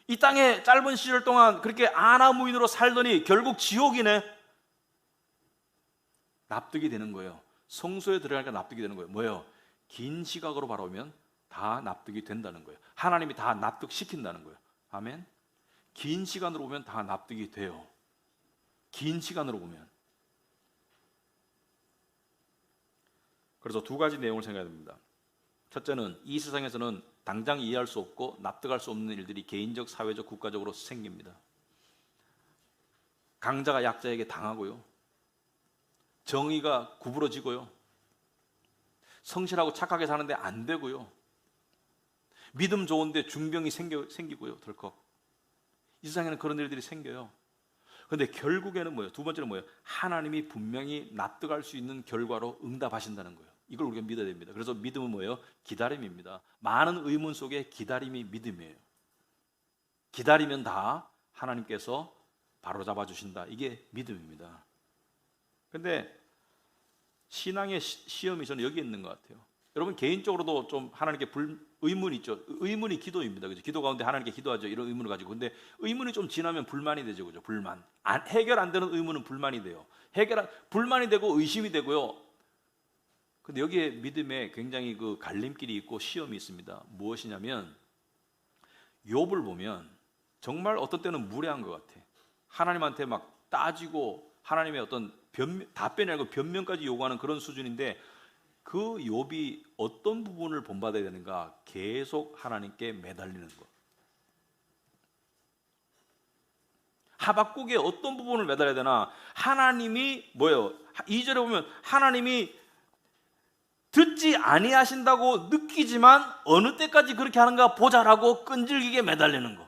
이 땅에 짧은 시절 동안 그렇게 아나무인으로 살더니 결국 지옥이네. 납득이 되는 거예요. 성소에 들어가니까 납득이 되는 거예요. 뭐예요? 긴 시각으로 바라보면 다 납득이 된다는 거예요. 하나님이 다 납득시킨다는 거예요. 아멘. 긴 시간으로 보면 다 납득이 돼요. 긴 시간으로 보면. 그래서 두 가지 내용을 생각해야 됩니다. 첫째는 이 세상에서는 당장 이해할 수 없고 납득할 수 없는 일들이 개인적, 사회적, 국가적으로 생깁니다. 강자가 약자에게 당하고요. 정의가 구부러지고요. 성실하고 착하게 사는데 안 되고요. 믿음 좋은데 중병이 생기고요. 덜컥. 이 세상에는 그런 일들이 생겨요. 그런데 결국에는 뭐예요? 두 번째는 뭐예요? 하나님이 분명히 납득할 수 있는 결과로 응답하신다는 거예요. 이걸 우리가 믿어야 됩니다. 그래서 믿음은 뭐예요? 기다림입니다. 많은 의문 속에 기다림이 믿음이에요. 기다리면 다 하나님께서 바로잡아 주신다. 이게 믿음입니다. 그런데 신앙의 시험이 저는 여기 있는 것 같아요. 여러분 개인적으로도 좀 하나님께 의문이 있죠. 의문이 기도입니다. 그죠? 기도 가운데 하나님께 기도하죠. 이런 의문을 가지고. 근데 의문이 좀 지나면 불만이 되죠. 그죠? 불만. 해결 안 되는 의문은 불만이 돼요. 불만이 되고 의심이 되고요. 근데 여기에 믿음에 굉장히 그 갈림길이 있고 시험이 있습니다. 무엇이냐면 욥을 보면 정말 어떤 때는 무례한 것 같아. 하나님한테 막 따지고 하나님의 어떤 답변이 아니고 변명까지 요구하는 그런 수준인데 그 욥이 어떤 부분을 본받아야 되는가? 계속 하나님께 매달리는 것. 하박국의 어떤 부분을 매달려야 되나? 하나님이 뭐예요? 2절에 보면 하나님이 듣지 아니하신다고 느끼지만 어느 때까지 그렇게 하는가 보자라고 끈질기게 매달리는 거.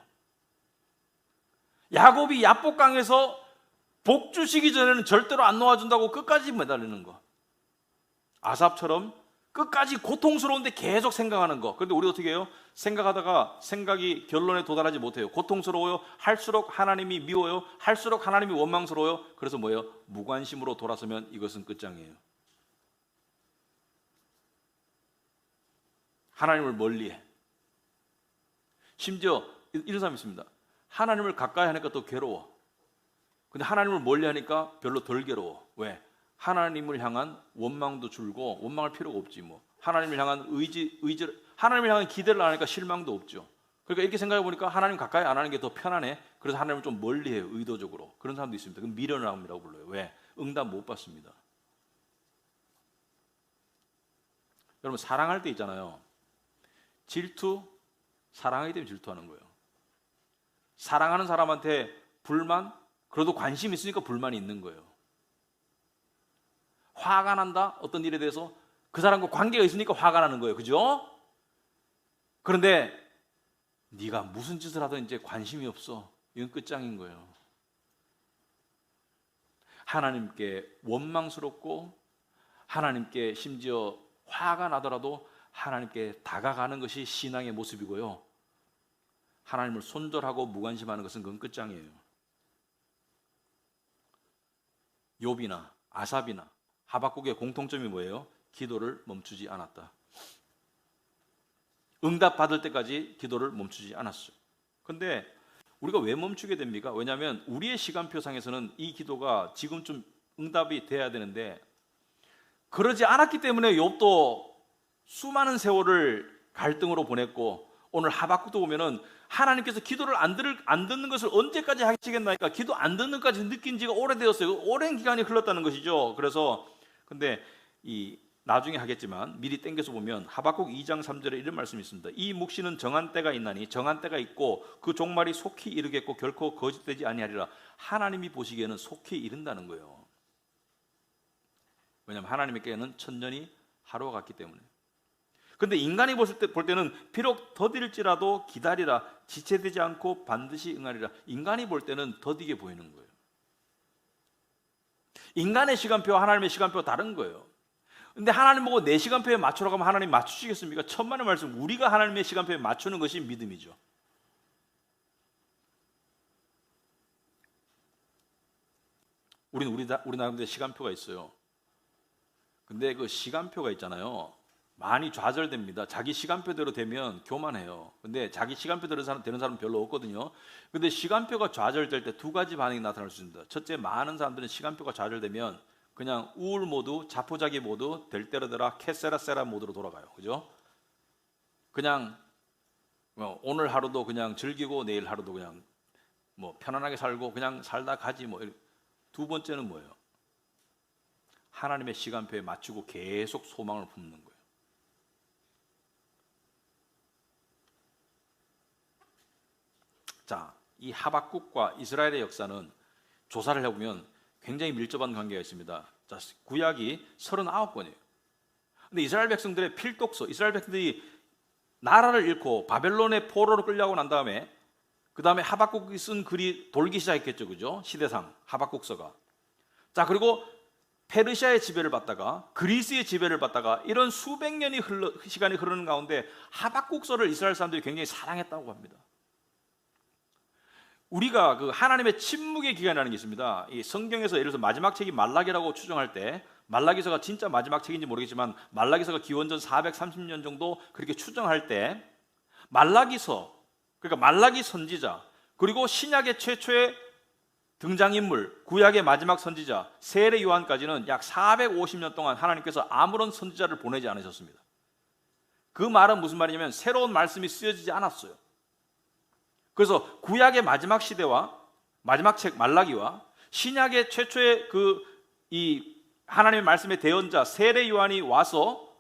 야곱이 야복강에서 복 주시기 전에는 절대로 안 놓아준다고 끝까지 매달리는 거. 아삽처럼 끝까지 고통스러운데 계속 생각하는 거. 그런데 우리 어떻게 해요? 생각하다가 생각이 결론에 도달하지 못해요. 고통스러워요. 할수록 하나님이 미워요. 할수록 하나님이 원망스러워요. 그래서 뭐예요? 무관심으로 돌아서면 이것은 끝장이에요. 하나님을 멀리해. 심지어 이런 사람이 있습니다. 하나님을 가까이 하니까 더 괴로워. 근데 하나님을 멀리하니까 별로 덜 괴로워. 왜? 하나님을 향한 원망도 줄고 원망할 필요가 없지 뭐. 하나님을 향한 하나님을 향한 기대를 안 하니까 실망도 없죠. 그러니까 이렇게 생각해 보니까 하나님 가까이 안 하는 게 더 편하네. 그래서 하나님을 좀 멀리해요. 의도적으로. 그런 사람도 있습니다. 그럼 미련함이라고 불러요. 왜? 응답 못 받습니다. 여러분 사랑할 때 있잖아요. 질투, 사랑하기 때문에 질투하는 거예요. 사랑하는 사람한테 불만, 그래도 관심 있으니까 불만이 있는 거예요. 화가 난다, 어떤 일에 대해서 그 사람과 관계가 있으니까 화가 나는 거예요. 그죠? 그런데 네가 무슨 짓을 하든 이제 관심이 없어. 이건 끝장인 거예요. 하나님께 원망스럽고 하나님께 심지어 화가 나더라도 하나님께 다가가는 것이 신앙의 모습이고요. 하나님을 손절하고 무관심하는 것은 그건 끝장이에요. 욥이나 아삽이나 하박국의 공통점이 뭐예요? 기도를 멈추지 않았다. 응답 받을 때까지 기도를 멈추지 않았어요. 그런데 우리가 왜 멈추게 됩니까? 왜냐하면 우리의 시간표상에서는 이 기도가 지금쯤 응답이 돼야 되는데 그러지 않았기 때문에 욥도 수많은 세월을 갈등으로 보냈고 오늘 하박국도 보면은 하나님께서 기도를 안 듣는 것을 언제까지 하시겠나니까 기도 안 듣는 것까지 느낀 지가 오래되었어요. 오랜 기간이 흘렀다는 것이죠. 그래서 근데 이 나중에 하겠지만 미리 땡겨서 보면 하박국 2장 3절에 이런 말씀이 있습니다. 이 묵시는 정한 때가 있나니 정한 때가 있고 그 종말이 속히 이르겠고 결코 거짓되지 아니하리라. 하나님이 보시기에는 속히 이른다는 거예요. 왜냐하면 하나님께는 천년이 하루와 같기 때문에. 근데 인간이 볼 때는 비록 더딜지라도 기다리라. 지체되지 않고 반드시 응하리라. 인간이 볼 때는 더디게 보이는 거예요. 인간의 시간표와 하나님의 시간표가 다른 거예요. 근데 하나님 보고 내 시간표에 맞추라고 하면 하나님 맞추시겠습니까? 천만의 말씀, 우리가 하나님의 시간표에 맞추는 것이 믿음이죠. 우리 나름대로 시간표가 있어요. 근데 그 시간표가 있잖아요. 많이 좌절됩니다. 자기 시간표대로 되면 교만해요. 근데 자기 시간표대로 되는 사람은 별로 없거든요. 근데 시간표가 좌절될 때 두 가지 반응이 나타날 수 있습니다. 첫째, 많은 사람들은 시간표가 좌절되면 그냥 우울 모드, 자포자기 모드, 될 대로 되라 캐세라세라 모드로 돌아가요. 그죠? 그냥 오늘 하루도 그냥 즐기고 내일 하루도 그냥 뭐 편안하게 살고 그냥 살다 가지 뭐. 두 번째는 뭐예요? 하나님의 시간표에 맞추고 계속 소망을 품는 거예요. 자, 이 하박국과 이스라엘의 역사는 조사를 해보면 굉장히 밀접한 관계가 있습니다. 자, 구약이 39권이에요. 근데 이스라엘 백성들의 필독서, 이스라엘 백성들이 나라를 잃고 바벨론의 포로로 끌려가고 난 다음에 그 다음에 하박국이 쓴 글이 돌기 시작했겠죠. 그죠? 시대상 하박국서가. 자, 그리고 페르시아의 지배를 받다가 그리스의 지배를 받다가 이런 수백 년이 시간이 흐르는 가운데 하박국서를 이스라엘 사람들이 굉장히 사랑했다고 합니다. 우리가 그 하나님의 침묵의 기간이라는 게 있습니다. 이 성경에서 예를 들어서 마지막 책이 말라기라고 추정할 때, 말라기서가 진짜 마지막 책인지 모르겠지만 말라기서가 기원전 430년 정도 그렇게 추정할 때, 말라기서, 그러니까 말라기 선지자, 그리고 신약의 최초의 등장인물, 구약의 마지막 선지자 세례 요한까지는 약 450년 동안 하나님께서 아무런 선지자를 보내지 않으셨습니다. 그 말은 무슨 말이냐면 새로운 말씀이 쓰여지지 않았어요. 그래서 구약의 마지막 시대와 마지막 책 말라기와 신약의 최초의 이 하나님의 말씀의 대언자 세례 요한이 와서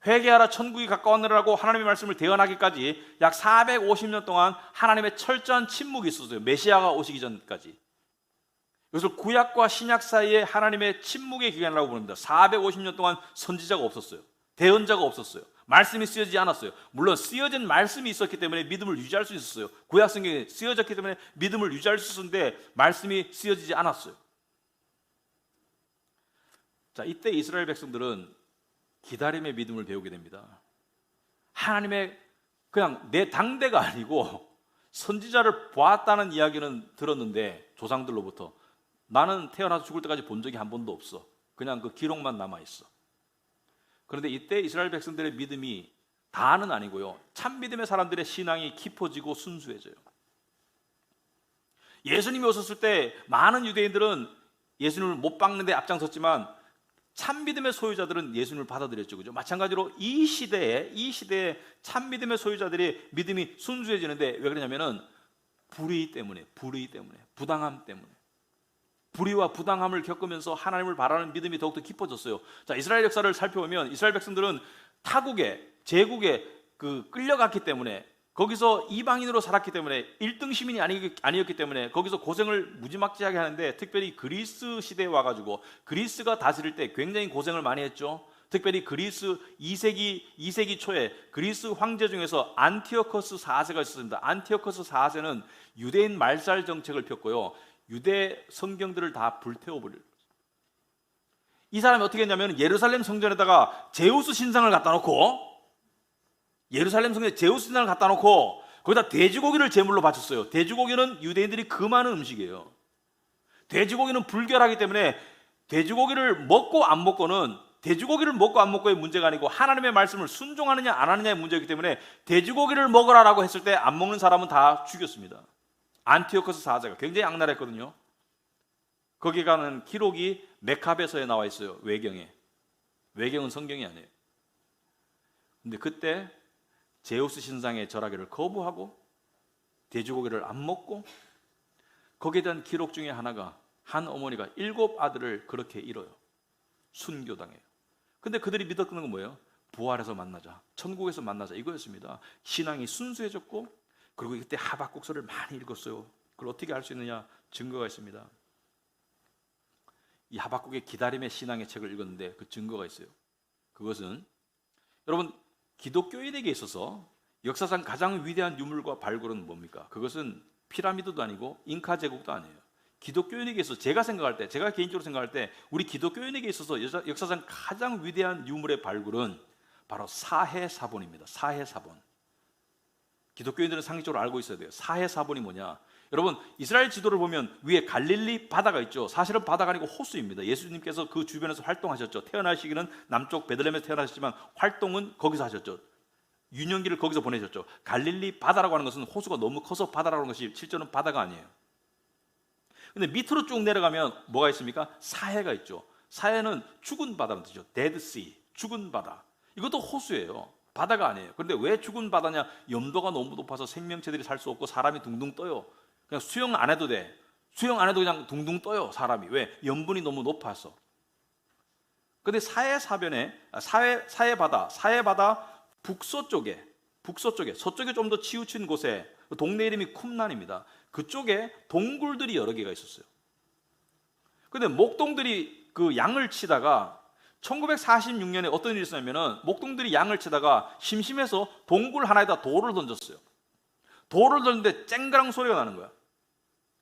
회개하라 천국이 가까웠느라고 하나님의 말씀을 대언하기까지 약 450년 동안 하나님의 철저한 침묵이 있었어요. 메시아가 오시기 전까지. 이것을 구약과 신약 사이에 하나님의 침묵의 기간이라고 부릅니다. 450년 동안 선지자가 없었어요. 대언자가 없었어요. 말씀이 쓰여지지 않았어요. 물론 쓰여진 말씀이 있었기 때문에 믿음을 유지할 수 있었어요. 구약 성경에 쓰여졌기 때문에 믿음을 유지할 수 있었는데 말씀이 쓰여지지 않았어요. 자, 이때 이스라엘 백성들은 기다림의 믿음을 배우게 됩니다. 하나님의 그냥 내 당대가 아니고 선지자를 보았다는 이야기는 들었는데 조상들로부터 나는 태어나서 죽을 때까지 본 적이 한 번도 없어. 그냥 그 기록만 남아있어. 그런데 이때 이스라엘 백성들의 믿음이 다는 아니고요. 참 믿음의 사람들의 신앙이 깊어지고 순수해져요. 예수님이 오셨을 때 많은 유대인들은 예수님을 못 박는 데 앞장섰지만 참 믿음의 소유자들은 예수님을 받아들였죠. 그죠? 마찬가지로 이 시대에 참 믿음의 소유자들의 믿음이 순수해지는데 왜 그러냐면은 불의 때문에, 부당함 때문에. 불의와 부당함을 겪으면서 하나님을 바라는 믿음이 더욱더 깊어졌어요. 자, 이스라엘 역사를 살펴보면 이스라엘 백성들은 타국에, 제국에 끌려갔기 때문에 거기서 이방인으로 살았기 때문에 1등 시민이 아니었기 때문에 거기서 고생을 무지막지하게 하는데 특별히 그리스 시대에 와가지고 그리스가 다스릴 때 굉장히 고생을 많이 했죠. 특별히 그리스 2세기 초에 그리스 황제 중에서 안티오커스 4세가 있었습니다. 안티오커스 4세는 유대인 말살 정책을 폈고요. 유대 성경들을 다 불태워버려요. 이 사람이 어떻게 했냐면 예루살렘 성전에다가 제우스 신상을 갖다 놓고 거기다 돼지고기를 제물로 바쳤어요. 돼지고기는 유대인들이 금하는 음식이에요. 돼지고기는 불결하기 때문에 돼지고기를 먹고 안 먹고는 돼지고기를 먹고 안 먹고의 문제가 아니고 하나님의 말씀을 순종하느냐 안 하느냐의 문제이기 때문에 돼지고기를 먹으라라고 했을 때 안 먹는 사람은 다 죽였습니다. 안티오커스 4세가 굉장히 악랄했거든요. 거기 가는 기록이 메카베서에 나와 있어요. 외경은 성경이 아니에요. 근데 그때 제우스 신상의 절하기를 거부하고 돼지고기를 안 먹고 거기에 대한 기록 중에 하나가 한 어머니가 7 아들을 그렇게 잃어요. 순교당해요. 근데 그들이 믿었던 건 뭐예요? 부활해서 만나자, 천국에서 만나자 이거였습니다. 신앙이 순수해졌고 그리고 그때 하박국서를 많이 읽었어요. 그걸 어떻게 알 수 있느냐? 증거가 있습니다. 이 하박국의 기다림의 신앙의 책을 읽었는데 그 증거가 있어요. 그것은 여러분 기독교인에게 있어서 역사상 가장 위대한 유물과 발굴은 뭡니까? 그것은 피라미드도 아니고 잉카 제국도 아니에요. 기독교인에게 있어서 제가 개인적으로 생각할 때 우리 기독교인에게 있어서 역사상 가장 위대한 유물의 발굴은 바로 사해사본입니다. 사해사본. 기독교인들은 상식적으로 알고 있어야 돼요. 사해사본이 뭐냐? 여러분 이스라엘 지도를 보면 위에 갈릴리 바다가 있죠. 사실은 바다가 아니고 호수입니다. 예수님께서 그 주변에서 활동하셨죠. 태어나시기는 남쪽 베들레헴에서 태어나셨지만 활동은 거기서 하셨죠. 유년기를 거기서 보내셨죠. 갈릴리 바다라고 하는 것은 호수가 너무 커서 바다라고 하는 것이 실제로는 바다가 아니에요. 근데 밑으로 쭉 내려가면 뭐가 있습니까? 사해가 있죠. 사해는 죽은 바다라는 뜻이죠. Dead Sea, 죽은 바다. 이것도 호수예요. 바다가 아니에요. 그런데 왜 죽은 바다냐? 염도가 너무 높아서 생명체들이 살 수 없고 사람이 둥둥 떠요. 그냥 수영 안 해도 돼. 수영 안 해도 그냥 둥둥 떠요, 사람이. 왜? 염분이 너무 높아서. 근데 사해 바다 북서쪽에, 서쪽에 좀 더 치우친 곳에, 동네 이름이 쿰란입니다. 그쪽에 동굴들이 여러 개가 있었어요. 근데 목동들이 그 양을 치다가 1946년에 어떤 일이 있었냐면은 목동들이 양을 치다가 심심해서 동굴 하나에다 돌을 던졌어요. 돌을 던졌는데 쨍그랑 소리가 나는 거야.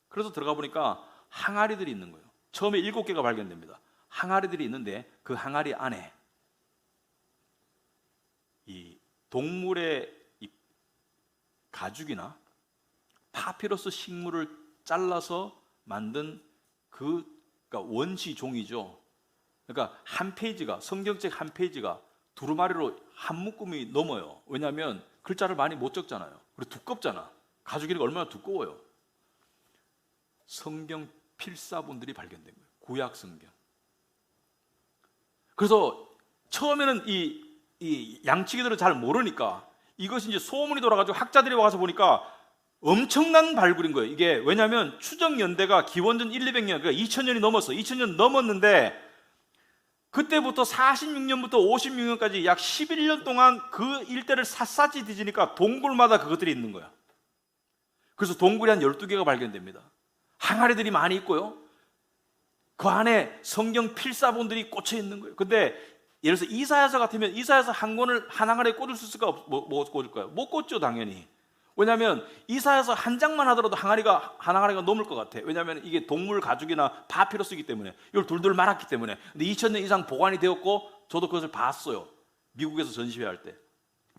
그래서 들어가 보니까 항아리들이 있는 거예요. 처음에 7개가 발견됩니다. 항아리들이 있는데 그 항아리 안에 이 동물의 이 가죽이나 파피루스 식물을 잘라서 만든 그러니까 원시 종이죠. 그러니까 한 페이지가, 성경책 한 페이지가 두루마리로 한 묶음이 넘어요. 왜냐하면 글자를 많이 못 적잖아요. 그리고 두껍잖아. 가죽이니까 얼마나 두꺼워요. 성경 필사본들이 발견된 거예요. 구약 성경. 그래서 처음에는 이 양치기들은 잘 모르니까 이것이 이제 소문이 돌아가지고 학자들이 와서 보니까 엄청난 발굴인 거예요. 이게 왜냐하면 추정 연대가 기원전 1,200년, 그러니까 2000년이 넘었어. 2000년 넘었는데 그때부터 46년부터 56년까지 약 11년 동안 그 일대를 샅샅이 뒤지니까 동굴마다 그것들이 있는 거야. 그래서 동굴이 한 12개가 발견됩니다. 항아리들이 많이 있고요. 그 안에 성경 필사본들이 꽂혀 있는 거예요. 근데 예를 들어서 이사야서 같으면 이사야서 한 권을 한 항아리에 꽂을 수 있을까? 뭐 꽂을까요? 못 꽂죠, 당연히. 왜냐하면 이사야서 한 장만 하더라도 한 항아리가 넘을 것 같아. 왜냐하면 이게 동물 가죽이나 파피루스이기 때문에, 이걸 둘둘 말았기 때문에. 근데 2000년 이상 보관이 되었고 저도 그것을 봤어요. 미국에서 전시회 할 때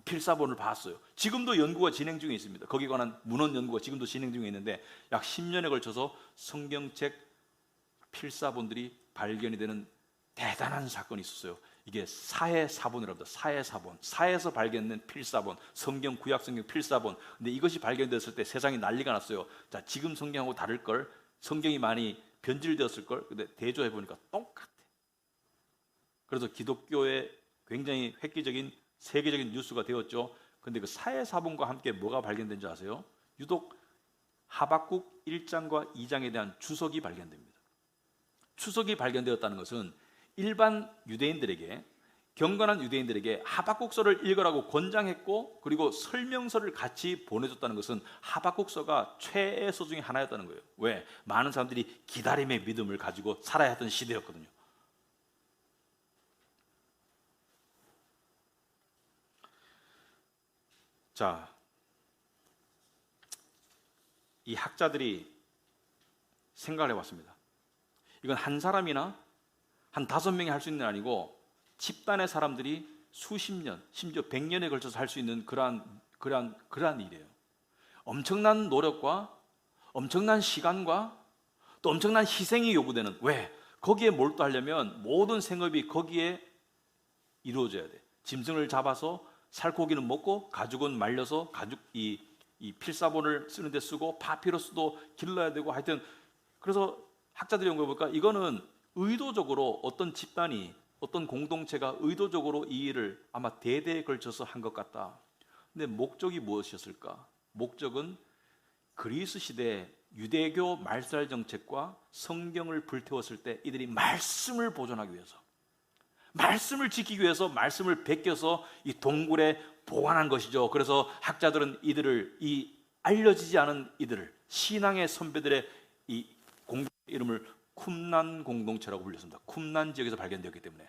필사본을 봤어요. 지금도 연구가 진행 중에 있습니다. 거기에 관한 문헌 연구가 지금도 진행 중에 있는데 약 10년에 걸쳐서 성경책 필사본들이 발견이 되는 대단한 사건이 있었어요. 이게 사해사본이랍니다. 사해사본, 사해에서 발견된 필사본, 성경 구약 성경 필사본. 근데 이것이 발견됐을 때 세상이 난리가 났어요. 자, 지금 성경하고 다를 걸, 성경이 많이 변질되었을 걸. 근데 대조해 보니까 똑같아. 그래서 기독교의 굉장히 획기적인 세계적인 뉴스가 되었죠. 근데 그 사해사본과 함께 뭐가 발견된지 아세요? 유독 하박국 1장과 2장에 대한 주석이 발견됩니다. 추석이 발견되었다는 것은 일반 유대인들에게, 경건한 유대인들에게 하박국서를 읽으라고 권장했고, 그리고 설명서를 같이 보내줬다는 것은 하박국서가 최애서 중에 하나였다는 거예요. 왜? 많은 사람들이 기다림의 믿음을 가지고 살아야 했던 시대였거든요. 자, 이 학자들이 생각을 해봤습니다. 이건 한 사람이나 한 5명이 할 수 있는 게 아니고 집단의 사람들이 수십 년, 심지어 100년에 걸쳐서 할 수 있는 그러한 일이에요. 엄청난 노력과 엄청난 시간과 또 엄청난 희생이 요구되는, 왜? 거기에 몰두하려면 모든 생업이 거기에 이루어져야 돼. 짐승을 잡아서 살코기는 먹고 가죽은 말려서 이 필사본을 쓰는 데 쓰고 파피루스도 길러야 되고, 하여튼 그래서 학자들이 연구해보니까 이거는 의도적으로 어떤 집단이, 어떤 공동체가 의도적으로 이 일을 아마 대대에 걸쳐서 한 것 같다. 근데 목적이 무엇이었을까? 목적은 그리스 시대 유대교 말살 정책과 성경을 불태웠을 때 이들이 말씀을 보존하기 위해서, 말씀을 지키기 위해서 말씀을 베껴서 이 동굴에 보관한 것이죠. 그래서 학자들은 이들을, 이 알려지지 않은 이들을, 신앙의 선배들의 이 공동체 이름을 쿰란 공동체라고 불렸습니다. 쿰란 지역에서 발견되었기 때문에.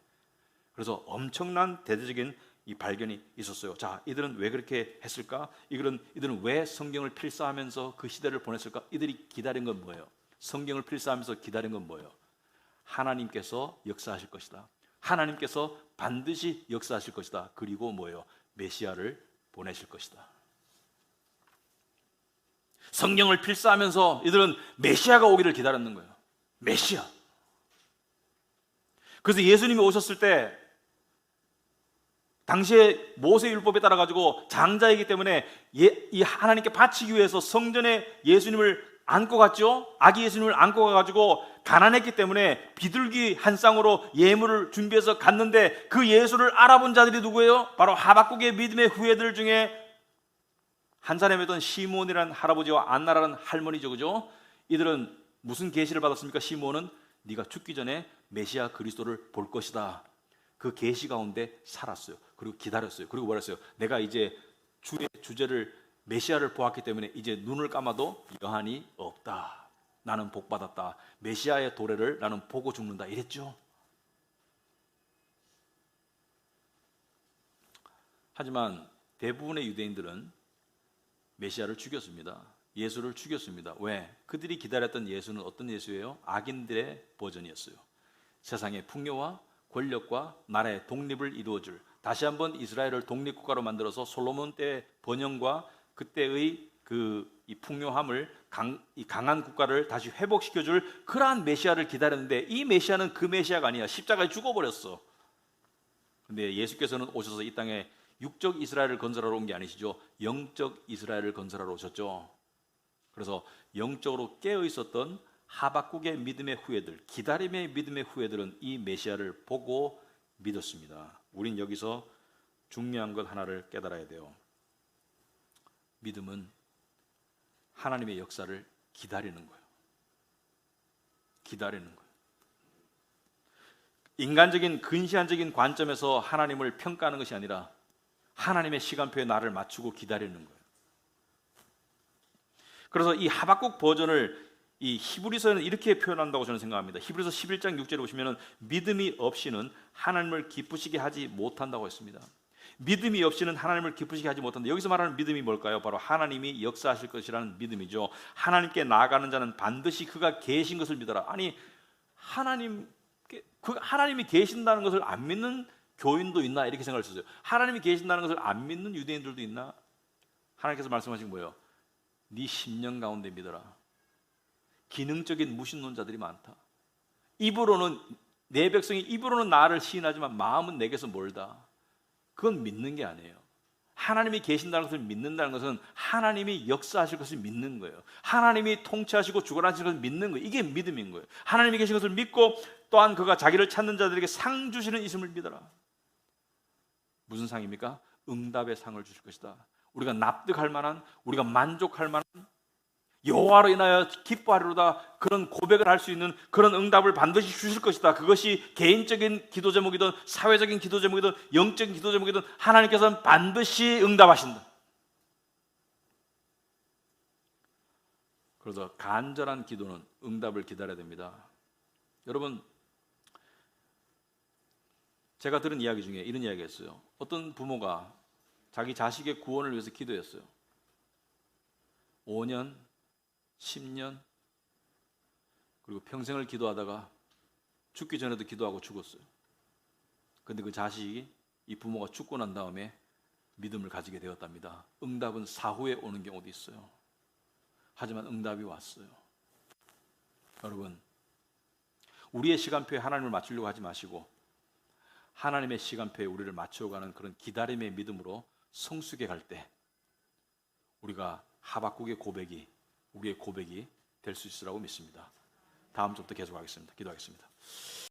그래서 엄청난 대대적인 이 발견이 있었어요. 자, 이들은 왜 그렇게 했을까? 이들은 왜 성경을 필사하면서 그 시대를 보냈을까? 이들이 기다린 건 뭐예요? 성경을 필사하면서 기다린 건 뭐예요? 하나님께서 역사하실 것이다. 하나님께서 반드시 역사하실 것이다. 그리고 뭐예요? 메시아를 보내실 것이다. 성경을 필사하면서 이들은 메시아가 오기를 기다렸는 거예요. 메시아. 그래서 예수님이 오셨을 때 당시에 모세율법에 따라 가지고 장자이기 때문에 이 하나님께 바치기 위해서 성전에 예수님을 안고 갔죠. 아기 예수님을 안고 가가지고 가난했기 때문에 비둘기 한 쌍으로 예물을 준비해서 갔는데 그 예수를 알아본 자들이 누구예요? 바로 하박국의 믿음의 후예들 중에 한 사람이던 시몬이라는 할아버지와 안나라는 할머니죠, 그죠? 이들은 무슨 계시를 받았습니까? 시몬은 네가 죽기 전에 메시아 그리스도를 볼 것이다. 그 계시 가운데 살았어요. 그리고 기다렸어요. 그리고 뭐랬어요? 내가 이제 주의 주제를 메시아를 보았기 때문에 이제 눈을 감아도 여한이 없다. 나는 복 받았다. 메시아의 도래를 나는 보고 죽는다. 이랬죠. 하지만 대부분의 유대인들은 메시아를 죽였습니다. 예수를 죽였습니다. 왜? 그들이 기다렸던 예수는 어떤 예수예요? 악인들의 버전이었어요. 세상의 풍요와 권력과 나라의 독립을 이루어줄, 다시 한번 이스라엘을 독립국가로 만들어서 솔로몬 때 번영과 그때의 이 풍요함을 이 강한 국가를 다시 회복시켜줄 그러한 메시아를 기다렸는데 이 메시아는 그 메시아가 아니야. 십자가에 죽어버렸어. 근데 예수께서는 오셔서 이 땅에 육적 이스라엘을 건설하러 온 게 아니시죠. 영적 이스라엘을 건설하러 오셨죠. 그래서 영적으로 깨어 있었던 하박국의 믿음의 후예들, 기다림의 믿음의 후예들은 이 메시아를 보고 믿었습니다. 우린 여기서 중요한 것 하나를 깨달아야 돼요. 믿음은 하나님의 역사를 기다리는 거예요. 기다리는 거예요. 인간적인 근시안적인 관점에서 하나님을 평가하는 것이 아니라 하나님의 시간표에 나를 맞추고 기다리는 거예요. 그래서 이 하박국 버전을 이 히브리서는 이렇게 표현한다고 저는 생각합니다. 히브리서 11장 6절에 보시면 믿음이 없이는 하나님을 기쁘시게 하지 못한다고 했습니다. 믿음이 없이는 하나님을 기쁘시게 하지 못한다. 여기서 말하는 믿음이 뭘까요? 바로 하나님이 역사하실 것이라는 믿음이죠. 하나님께 나아가는 자는 반드시 그가 계신 것을 믿어라. 아니 하나님이 계신다는 것을 안 믿는 교인도 있나? 이렇게 생각할 수 있어요. 하나님이 계신다는 것을 안 믿는 유대인들도 있나? 하나님께서 말씀하신 거예요. 네 심령 가운데 믿어라. 기능적인 무신론자들이 많다. 입으로는 내 백성이 입으로는 나를 시인하지만 마음은 내게서 멀다. 그건 믿는 게 아니에요. 하나님이 계신다는 것을 믿는다는 것은 하나님이 역사하실 것을 믿는 거예요. 하나님이 통치하시고 주관하시는 것을 믿는 거예요. 이게 믿음인 거예요. 하나님이 계신 것을 믿고 또한 그가 자기를 찾는 자들에게 상 주시는 있음을 믿어라. 무슨 상입니까? 응답의 상을 주실 것이다. 우리가 납득할 만한, 우리가 만족할 만한, 여호와로 인하여 기뻐하리로다 그런 고백을 할 수 있는 그런 응답을 반드시 주실 것이다. 그것이 개인적인 기도 제목이든 사회적인 기도 제목이든 영적인 기도 제목이든 하나님께서는 반드시 응답하신다. 그래서 간절한 기도는 응답을 기다려야 됩니다. 여러분, 제가 들은 이야기 중에 이런 이야기가 있어요. 어떤 부모가 자기 자식의 구원을 위해서 기도했어요. 5년, 10년, 그리고 평생을 기도하다가 죽기 전에도 기도하고 죽었어요. 그런데 그 자식이 이 부모가 죽고 난 다음에 믿음을 가지게 되었답니다. 응답은 사후에 오는 경우도 있어요. 하지만 응답이 왔어요. 여러분, 우리의 시간표에 하나님을 맞추려고 하지 마시고 하나님의 시간표에 우리를 맞춰가는 그런 기다림의 믿음으로 성숙해 갈 때 우리가 하박국의 고백이 우리의 고백이 될 수 있으라고 믿습니다. 다음 주부터 계속하겠습니다. 기도하겠습니다.